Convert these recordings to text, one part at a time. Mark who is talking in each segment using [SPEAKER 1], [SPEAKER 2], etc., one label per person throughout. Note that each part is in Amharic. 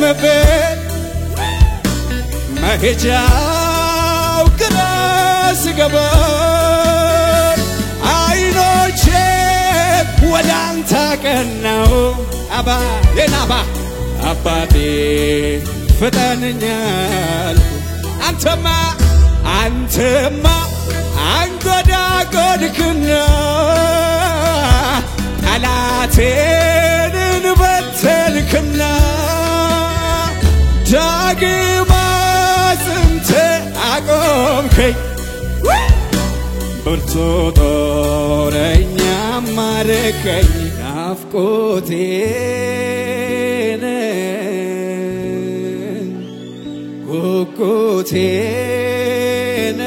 [SPEAKER 1] ነበር መሄጃው ግራ ሲገባ አይኖቼ ወደ አንተ ቀናው አባ የናባ አባቴ ፍጠንኛል አንተማ አንጎዳጎድክና ጠላቴን በተንክና ዳግም አጽንተ አቆምከኝ ብርቱ ጦረኛ ማረከኝ ናፍቆቴን ጉጉቴን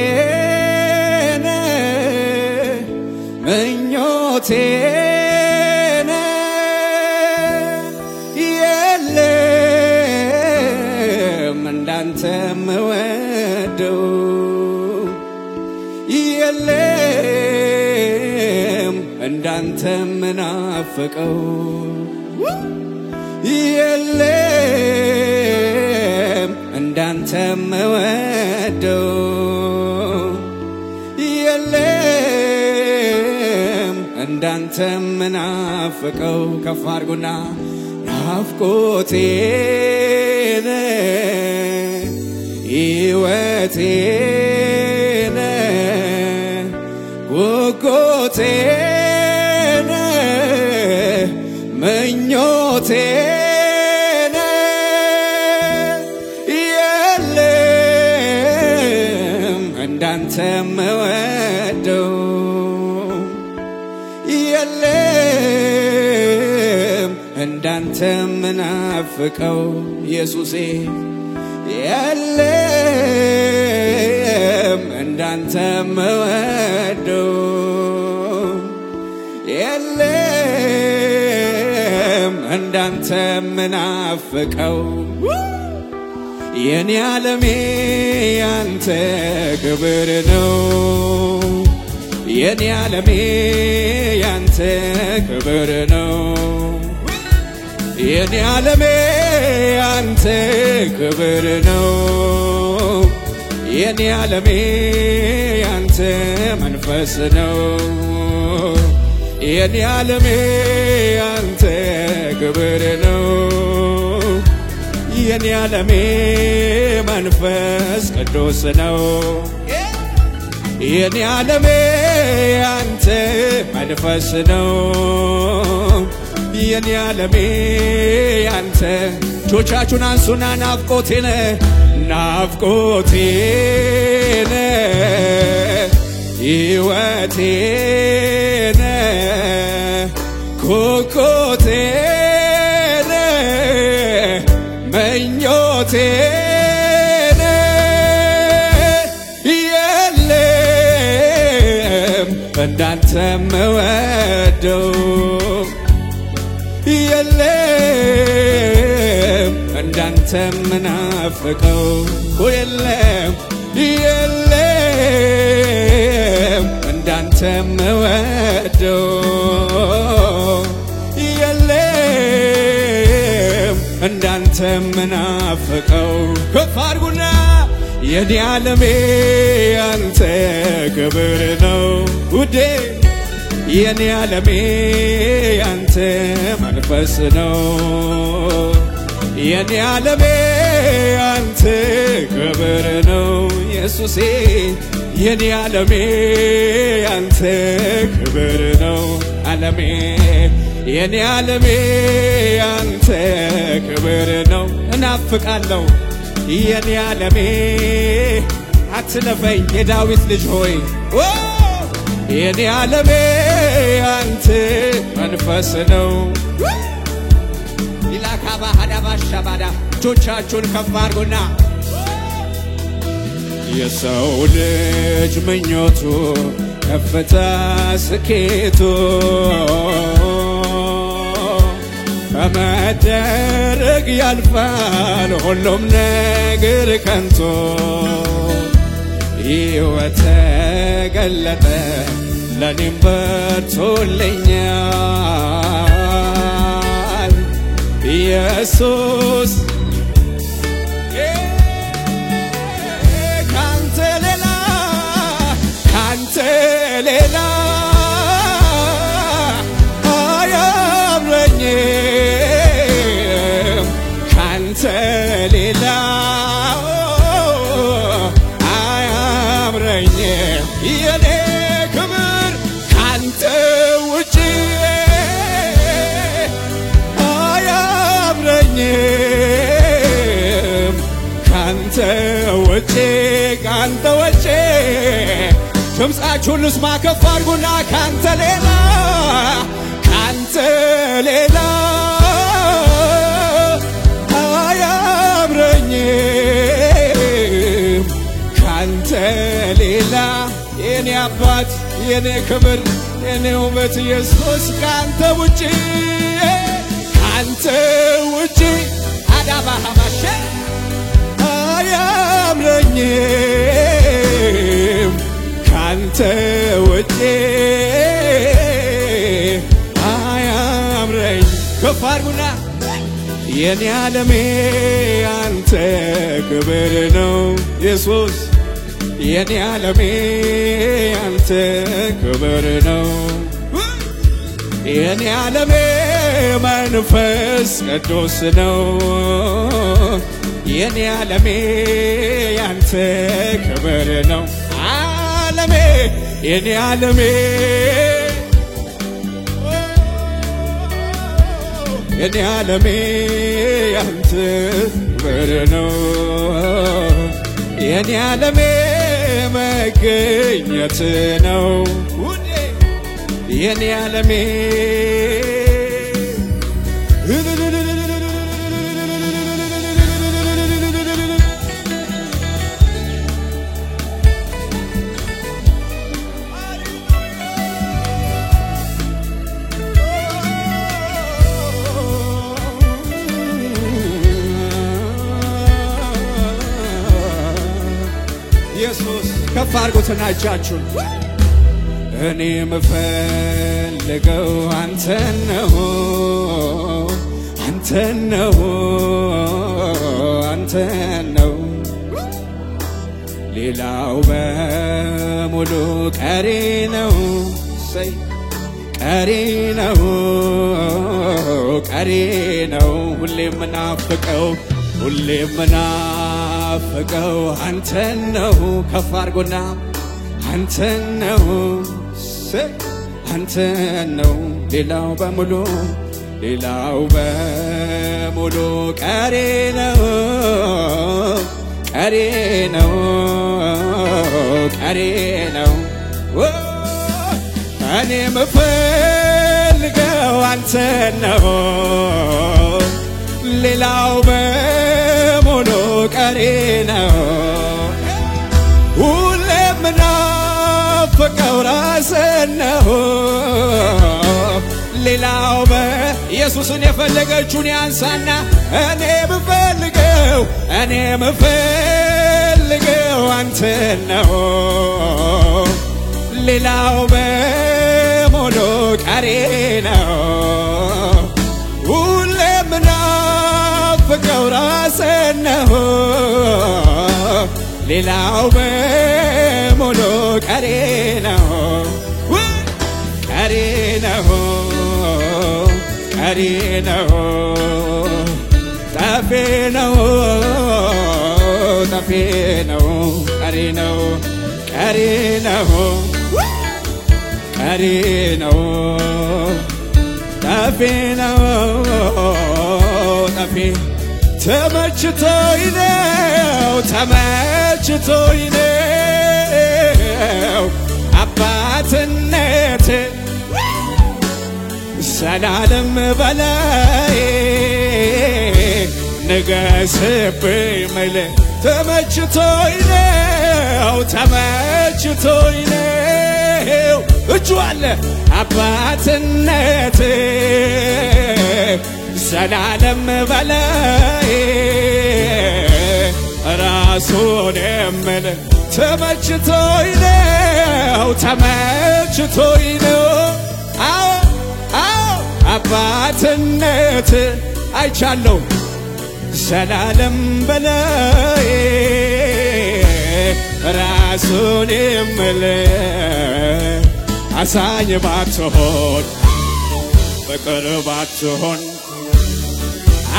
[SPEAKER 1] ሕይወቴን ምኞቴን የለም እንዳንተ ምወደው የለም እንዳንተ ምናፍቀው የለም እንዳንተ ምወደው የለም እንዳንተ ምናፍቀው ከፍ አድርጉና ናፍቆቴን ሕይወቴን ጉጉቴን ምኞቴን የለም እንዳንተ ምወደው የለም እንዳንተ ምናፍቀው ኢየሱሴ የለም እንዳንተ ምወደው የለም እንዳንተ ምናፍቀው የኔ ዓለሜ ያንተ ክብር ነው የኔ ዓለሜ ያንተ ክብር ነው የኔ ዓለሜ ያንተ ክብር ነው የኔ ዓለሜ ያንተ መንፈስ ነው የኔ ዓለሜ ያንተ ክብር ነው የኔ ዓለሜ መንፈስ ቅዱስ ነው የኔ ዓለሜ ያንተ መንፈስ ነው የኔ ዓለሜ ያንተ ጆቻችሁን አንሱና ናፍቆቴን ናፍቆቴን ሕይወቴን ጉጉቴን ምኞቴን የለም እንዳንተ ምወደው የለም እንዳንተ ምናፍቀው የለም የለም እንዳንተ ምወደው የለም እንዳንተ ምናፍቀው ከፍ አድርጉና የኔ ዓለሜ ያንተ ክብር ነው ውዴ የኔ ዓለሜ ያንተ መንፈስ ነው የኔ ዓለሜ ያንተ ክብር ነው ኢየሱሴ የኔ ዓለሜ ያንተ ክብር ነው ዓለሜ የኔ ዓለሜ ያንተ ክብር ነው እናፍቃለሁ የኔ ዓለሜ አትለፈኝ የዳዊት ልጅ ሆይ የኔ ዓለሜ ያንተ መንፈስ ነው ኢላካባ ሀዳባ ሻባዳ ጆቻችሁን ከፍ አድርጉና የሰው ልጅ ምኞቱ ከፍታ ስኬቱ በመደረግ ያልፋል ሁሉም ነገር ከንቱ ሕይወት ተገለጠ ለኔም በርቶልኛል ኢየሱስ ካንተ ሌላ አያምረኝም ካንተ ሌላ አያምረኝም የኔ ክብር ካንተ ውጪ አያምረኝም ካንተ ውጪ ድምፃችሁን ልስማ ከፍ አድርጉና ካንተ ሌላ አያምረኝም ካንተ ሌላ የኔ አባት የኔ ክብር የኔ ውበት ኢየሱስ ካንተ ውጪ አዳባሃማሸ አያምረኝም ካንተ ውጪ አያምረኝ ከፍ አድርጉና የኔ ዓለሜ አንተ ክብር ነው ኢየሱስ የኔ ዓለሜ አንተ ክብር ነው የኔ ዓለሜ መንፈስ ቅዱስ ነው የኔ ዓለሜ አንተ ክብር ነው ዓለሜ የኔ ዓለሜ የኔ ዓለሜ አንተ ክብር ነው የኔ ዓለሜ መገኘት ነው የኔ ዓለሜ ኢየሱስ ከፍ አድርጉትና እጃችሁን እኔ የምፈልገው አንተን ነው ሌላው በሙሉ ቀሪ ነው ቀሪ ነው ሁሌም ምናፍቀው አንተን ነው ከፍ አድርጉና አንተን ነው ሌላው በሙሉ ቀሪ ነው እኔ የምፈልገው አንተን ነው ሌላው በሙሉ ቀሪ ነው ሁሌም ምናፍቀው ራስህን ነው ሌላው ኢየሱስን የፈለገችውን ያንሳና እኔ የምፈልገው አንተን ነው ሌላው በሙሉ ቀሪ ነው ሁሌም ምናፍቀው ራስህን ነው ሌላው በሙሉ ቀሪ ነው ጠፊ ነው ቀሪ ነው ጠፊ ተመችቶኝ ነው አባትነት ሰላለም በላይ ንገስብኝ መለ ተመችቶኝ ነው እጁ አለ አባትነት ሰላለም በላይ ራሱን የምል ተመችቶኝ ነው አባትነት አይቻለሁ ዘላለም በላይ ራሱን የምልህ አዛኝ ባትሆን ፍቅር ባትሆን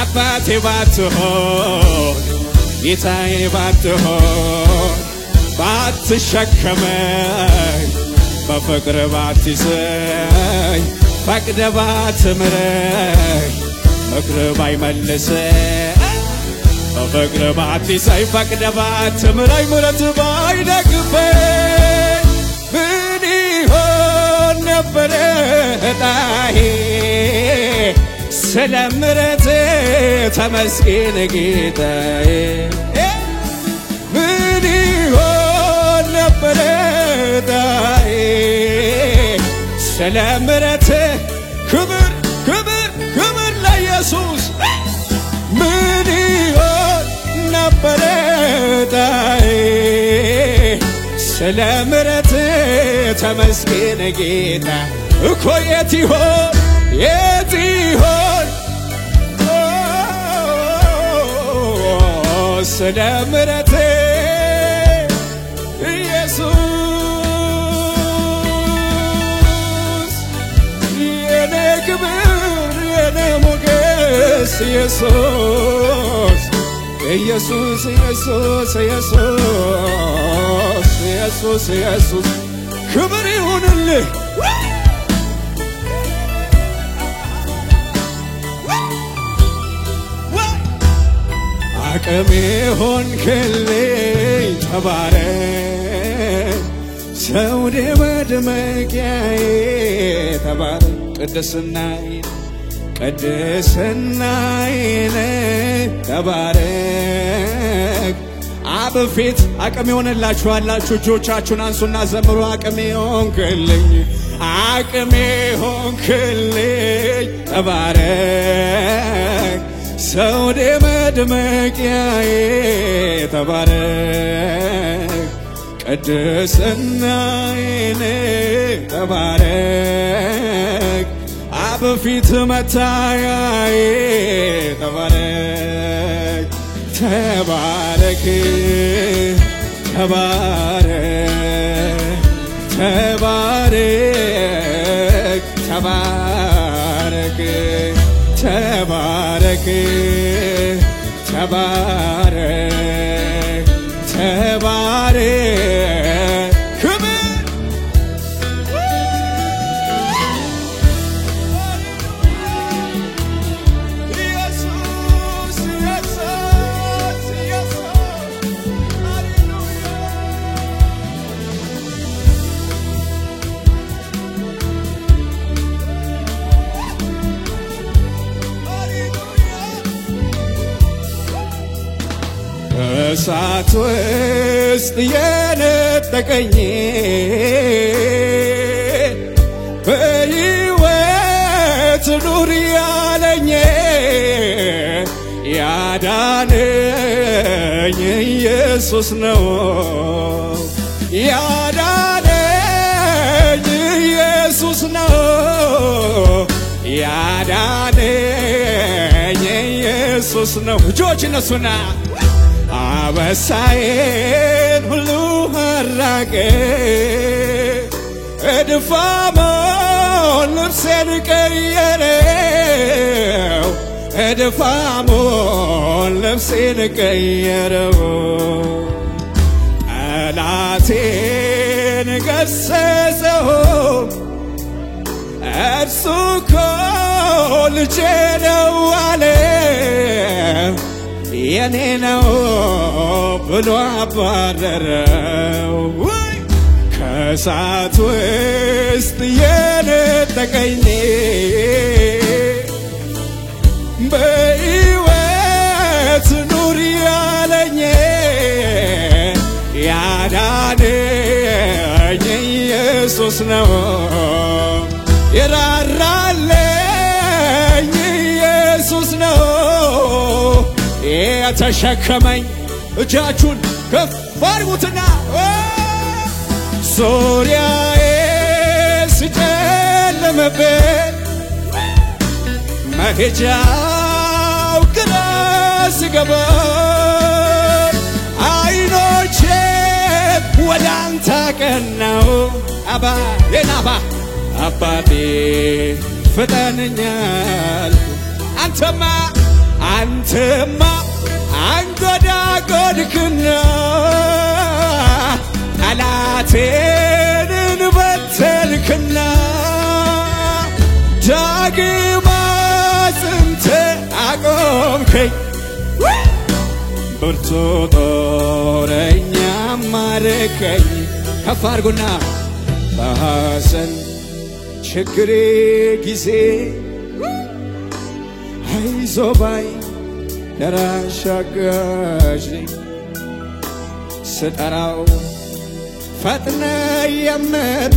[SPEAKER 1] አባቴ ባትሆን ጌታዬ ባትሆን ባትሸከመኝ በፍቅር ባትይዘኝ ፈቅደ ባትምረኝ ፍቅር ባይመልሰኝ በፍቅር ባትይዘኝ ፈቅደ ባትምረኝ ምሕረት ባይደግፈኝ ምን ይሆን ነበረ ዕጣዬ ስለ ምሕረት ተመስገን ጌታዬ ምን ይሆን ነበረ ዕጣዬ ስለ ምሕረት ክብር ክብር ክብር ለኢየሱስ ምን ይሆን ነበረ ዕጣዬ ስለ ምሕረት ተመስገን ጌታ እኮ የት ይሆን የት ይሆን ስለ ምሕረት ኢየሱስ የኔ ክብር የኔ ሞገስ ኢየሱስ ኢየሱስ ኢየሱስ ኢየሱስ ኢየሱስ ኢየሱስ ክብር ይሁንልህ አቅሜ ሆንክልኝ ተባረክ ዘውዴ መድመቂያዬ ተባረክ ቅድስናዬ ተባረክ አብ ፊት አቅሜ ሆነላችኋላችሁ እጆቻችሁን አንሱና ዘምሩ አቅሜ ሆንክልኝ ተባረክ ዘውዴ መድመቂያዬ ተባረክ ቅድስናዬ ተባረክ አብ ፊት መታያዬ ተባረክ ተባረክ ተባረክ ተባረክ ተባረክ ተባረክ ተባረክ ተባረክ ክብር ኢየሱስ ኢየሱስ ኢየሱስ እሳት ውስጥ የነጠቀኝ በሕይወት ኑር ያለኝ ያዳነኝ ኢየሱስ ነው ያዳነኝ ኢየሱስ ነው ያዳነኝ ኢየሱስ ነው እጆች እነሱና አበሳዬን ሁሉ አራቀ እድፋሙን ልብሴን ቀየረው እድፋሙን ልብሴን ቀየረው ጠላቴን ገሰጸው እርሱ እኮ ልጄ ነው አለ የኔ ነው ብሎ አባረረው ከእሳት ውስጥ የነጠቀኝ በሕይወት ኑር ያለኝ ያዳነኝ ኢየሱስ ነው የራራልኝ ኢየሱስ ነው የተሸከመኝ እጃችሁን ከፍ አድርጉትና ዙሪያዬ ሲጨልምብኝ መሄጃ ስገባ አይኖቼ ወደ አንተ ቀናው አባቴ ፍጠንኛል አንተማ አንጎዳጎድክና ጠላቴን በተንክና ዳግም አጽንተ አቆምከኝ ብርቱ ጦረኛ ማረከኝ ከፍ አድርጉና በሐዘን ችግሬ ጊዜ አይዞህ ባይ ደራሽ አጋዥ ስጠራው ፈጥነ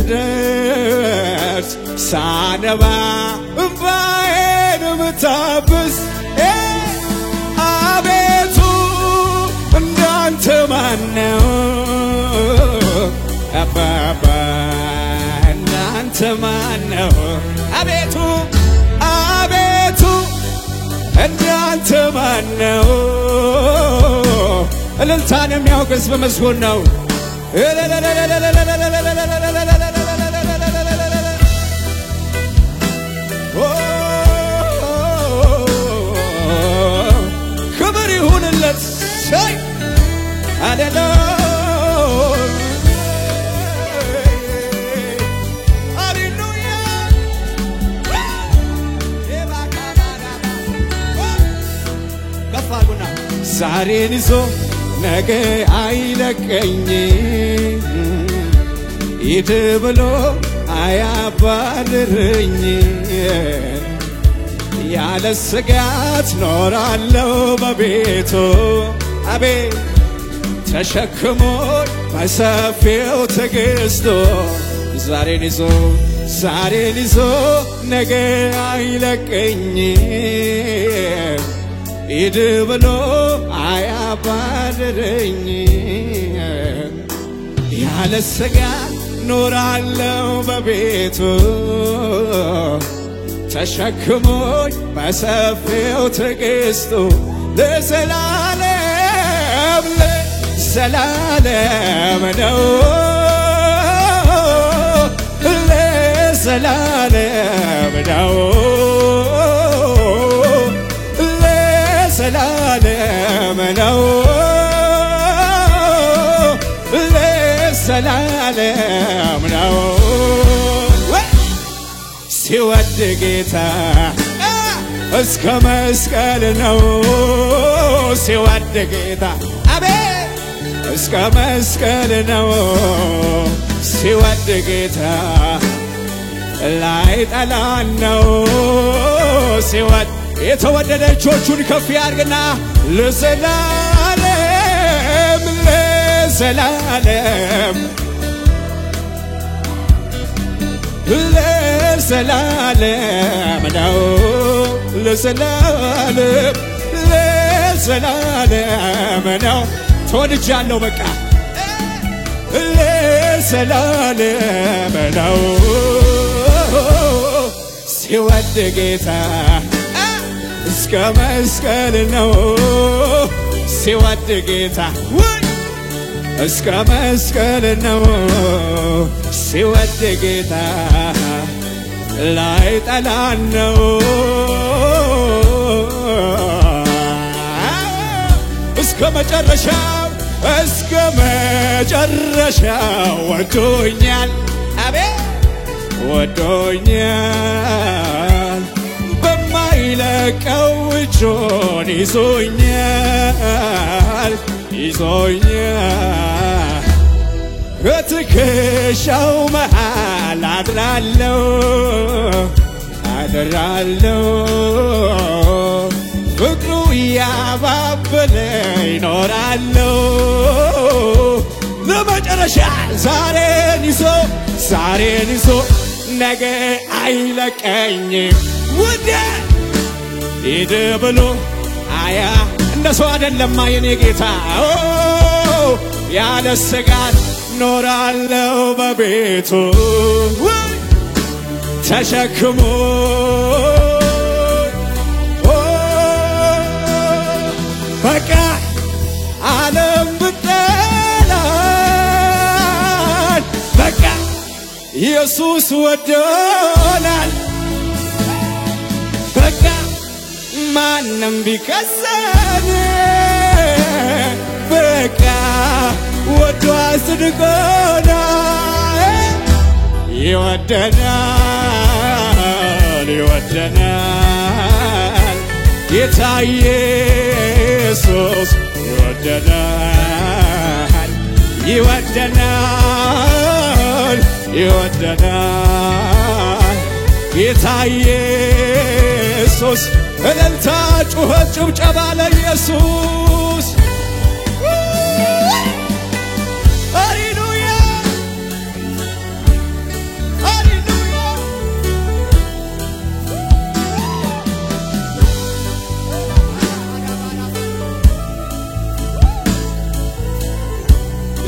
[SPEAKER 1] የምትደርስ ሳነባ እንባዬን የምታብስ አቤቱ እንዳንተ ማነው አባባ እንዳንተ ማነው አቤቱ እንዳንተ ማነው እልልታን የሚያውቅ ሕዝብ መስጎን ነው ክብር ይሁንለት ዛሬን ይዞ ነገ አይለቀኝ ሂድ ብሎ አያባርረኝ ያለ ስጋት ኖራለሁ በቤቱ አቤት ተሸክሞ በሰፊው ትዕግስቱ ዛሬን ይዞ ነገ አይለቀኝ ሂድ ብሎ አያባርረኝ ያለ ስጋት ኖራለሁ በቤቱ ተሸክሞኝ በሰፊው ትዕግስቱ ለዘላለም ነው ለዘላለም ነው ለዘላለም ነው ለዘላለም ነው ሲወድ ጌታ እስከ መስቀል ነው ሲወድ ጌታ አቤት እስከ መስቀል ነው ሲወድ ጌታ ላይ ጠላን ነው ሲወድ የተወደደ እጆቹን ከፍ ያርግና ለዘላለም ለዘላለም ለዘላለም ነው ለዘላለም ለዘላለም ነው ተወድጃለሁ በቃ ለዘላለም ነው ሲወድ ጌታ እስከ መስቀል ነው ሲወድ ጌታ እስከ መስቀል ነው ሲወድ ጌታ ላይ ጠላን ነው እስከ መጨረሻው ወዶኛል አቤት ወዶኛል በማይለቀው እጁን ይዞኛል ከትከሻው መሃል አድራለሁ ፍቅሩ ያባበለኝ ይኖራለሁ ለመጨረሻ ዛሬን ይዞ ነገ አይለቀኝም ውዴ ሂድ ብሎ እንደ ሰው አይደለማ የኔ ጌታ ያለ ስጋት ኖራለሁ በቤቱ ተሸክሞ በቃ ዓለም ብጠላን በቃ ኢየሱስ ወዶናል በቃ ማንም ቢከሰን በቃ ወዶ አጽድቆናል ይወደናል ይወደናል ጌታ ኢየሱስ ይወደናል ይወደናል ይወደናል ጌታ ኢየሱስ እልልታ ጩኸት ጭብጨባ ለኢየሱስ ሃሌሉያ ሃሌሉያ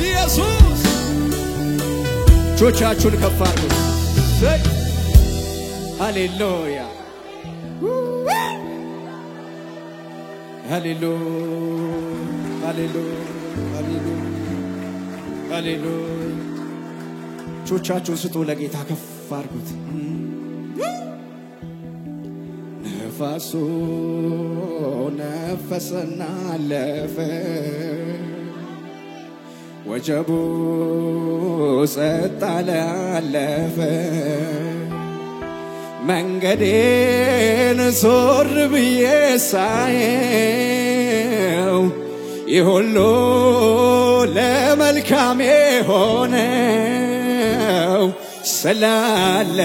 [SPEAKER 1] ኢየሱስ እጆቻችሁን ከፍ አድርጉ ሃሌሉያ ሃሌሉያ ሃሌሉያ ሃሌሉያ እጆቻችሁን ስጡ ለጌታ ከፍ አድርጉት ነፋሱ ነፈሰና አለፈ ወጀቡ ጸጥ አለ አለፈ መንገዴን ዞር ብዬ ሳየው ይሁሉ ለመልካሜ ሆነው ስላለ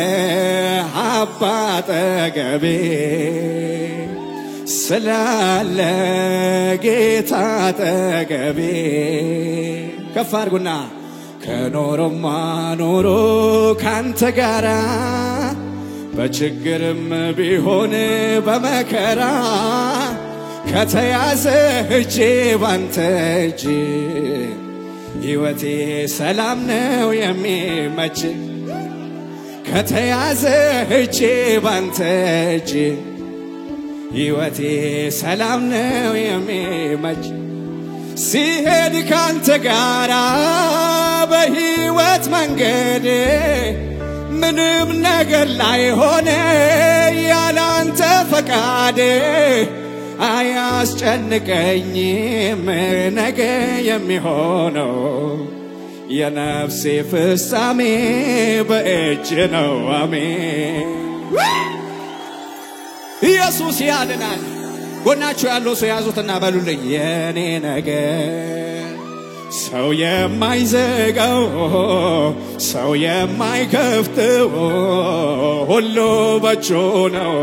[SPEAKER 1] አባጠገቤ ስላለ ጌታ አጠገቤ ከፍ አድርጉና ከኖሮማ ኖሮ ካንተ ጋራ በችግርም ቢሆን በመከራ ከተያዘ እጄ ባንተ እጅ ሕይወቴ ሰላም ነው የሚመች ከተያዘ እጄ ባንተ እጅ ሕይወቴ ሰላም ነው የሚመች ሲሄድ ካንተ ጋራ በሕይወት መንገዴ ምንም ነገር ላይ ሆነ ያላንተ ፈቃድ አያስጨንቀኝም ነገ የሚሆነው የነፍሴ ፍጻሜ በእጅ ነው አሜን ኢየሱስ ያድናል ጎናችሁ ያለው ሰው ያዙትና በሉልኝ የኔ ነገር ሰው የማይዘጋው ሰው የማይከፍተው ሁሉ በእጁ ነው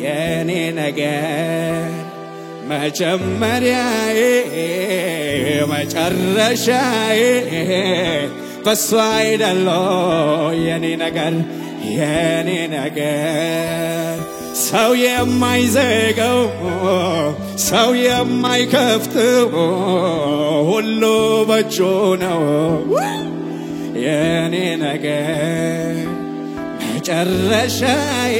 [SPEAKER 1] የኔ ነገር መጀመሪያዬ መጨረሻዬ በሱ አይደለም የኔ ነገር ሰው የማይዘጋው ሰው የማይከፍተው ሁሉ በእጁ ነው የኔ ነገር መጨረሻዬ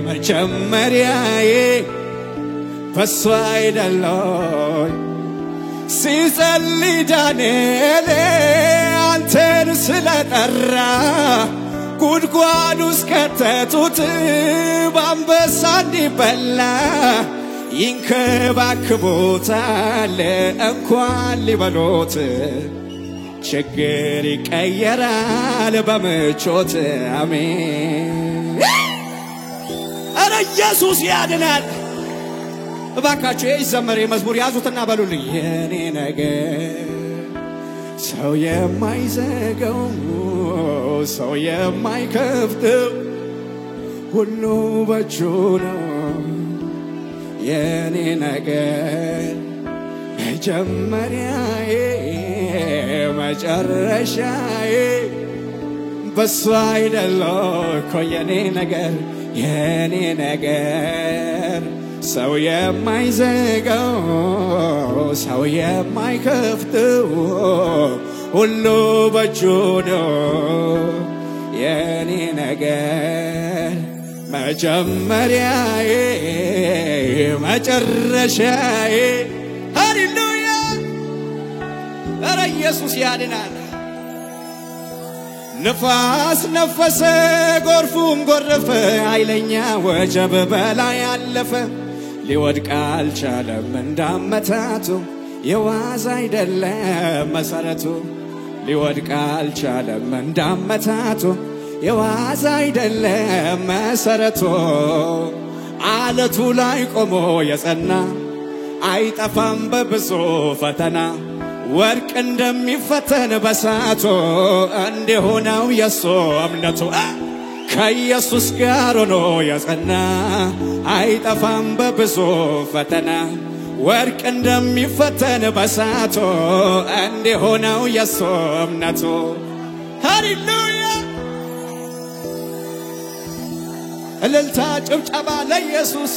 [SPEAKER 1] መጀመሪያዬ በሱ አይደለም ሲጸልይ ዳንኤል አንተን ስለጠራ ጉድጓድ ውስጥ ከተቱት በአንበሳ እንዲበላ ይንከባከቡታል እንኳን ሊበሉት ችግር ይቀየራል በምቾት አሜን ኧረ ኢየሱስ ያድናል እባካችሁ ይዘመር መዝሙር ያዙትና በሉልኝ የኔ ነገር ሰው የማይዘጋው ሰው የማይከፍተው ሁሉ በእጁ ነው የኔ ነገር መጀመሪያዬ መጨረሻዬ በሱ አይደለም እኮ የኔ ነገር ሰው የማይዘጋው ሰው የማይከፍተው ሁሉ በእጁ ነው የኔ ነገር መጀመሪያዬ መጨረሻዬ ሃሌሉያ ኧረ ኢየሱስ ያድናል ንፋስ ነፈሰ ጎርፉም ጎረፈ ኃይለኛ ወጀብ በላይ አለፈ ሊወድቅ አልቻለም እንዳመታቱ የዋዛ አይደለም መሰረቱ ሊወድቅ አልቻለም እንዳመታቱ የዋዛ አይደለም መሰረቱ አለቱ ላይ ቆሞ የጸና አይጠፋም በብዙ ፈተና ወርቅ እንደሚፈተን በሳቱ እንዲሆነው የሱ እምነቱ ከኢየሱስ ጋር ሆኖ የጸና አይጠፋም በብዙ ፈተና ወርቅ እንደሚፈተን በሳቱ እንዲሆነው የሱ እምነቱ ሃሌሉያ እልልታ ጭብጨባ ለኢየሱስ